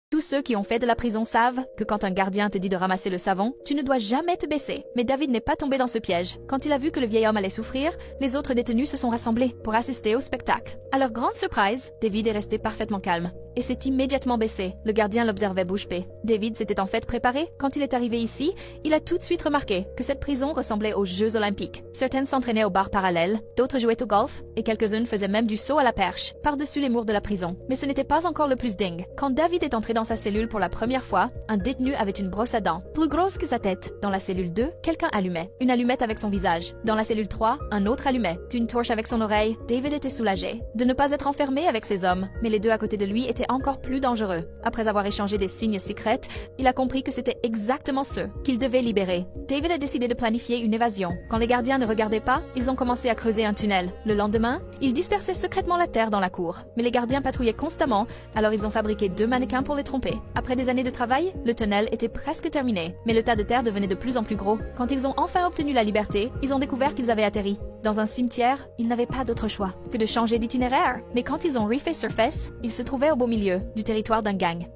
Tous ceux qui ont fait de la prison savent que quand un gardien te dit de ramasser le savon, tu ne dois jamais te baisser. Mais David n'est pas tombé dans ce piège. Quand il a vu que le vieil homme allait souffrir, les autres détenus se sont rassemblés pour assister au spectacle. À leur grande surprise, David est resté parfaitement calme et s'est immédiatement baissé. Le gardien l'observait bouche bée. David s'était en fait préparé. Quand il est arrivé ici, il a tout de suite remarqué que cette prison ressemblait aux Jeux Olympiques. Certaines s'entraînaient au bar parallèle, d'autres jouaient au golf, et quelques-unes faisaient même du saut à la perche, par-dessus les murs de la prison. Mais ce n'était pas encore le plus dingue. Quand David est entré dans sa cellule pour la première fois, un détenu avait une brosse à dents, plus grosse que sa tête. Dans la cellule 2, quelqu'un allumait une allumette avec son visage. Dans la cellule 3, un autre allumait une torche avec son oreille. David était soulagé de ne pas être enfermé avec ces hommes, mais les deux à côté de lui étaient encore plus dangereux. Après avoir échangé des signes secrets, il a compris que c'était exactement ceux qu'il devait libérer. David a décidé de planifier une évasion. Quand les gardiens ne regardaient pas, ils ont commencé à creuser un tunnel. Le lendemain, ils dispersaient secrètement la terre dans la cour. Mais les gardiens patrouillaient constamment, alors ils ont fabriqué 2 mannequins pour les tromper. Après des années de travail, le tunnel était presque terminé, mais le tas de terre devenait de plus en plus gros. Quand ils ont enfin obtenu la liberté, ils ont découvert qu'ils avaient atterri dans un cimetière. Ils n'avaient pas d'autre choix que de changer d'itinéraire. Mais quand ils ont refait surface, ils se trouvaient au beau milieu du territoire d'un gang.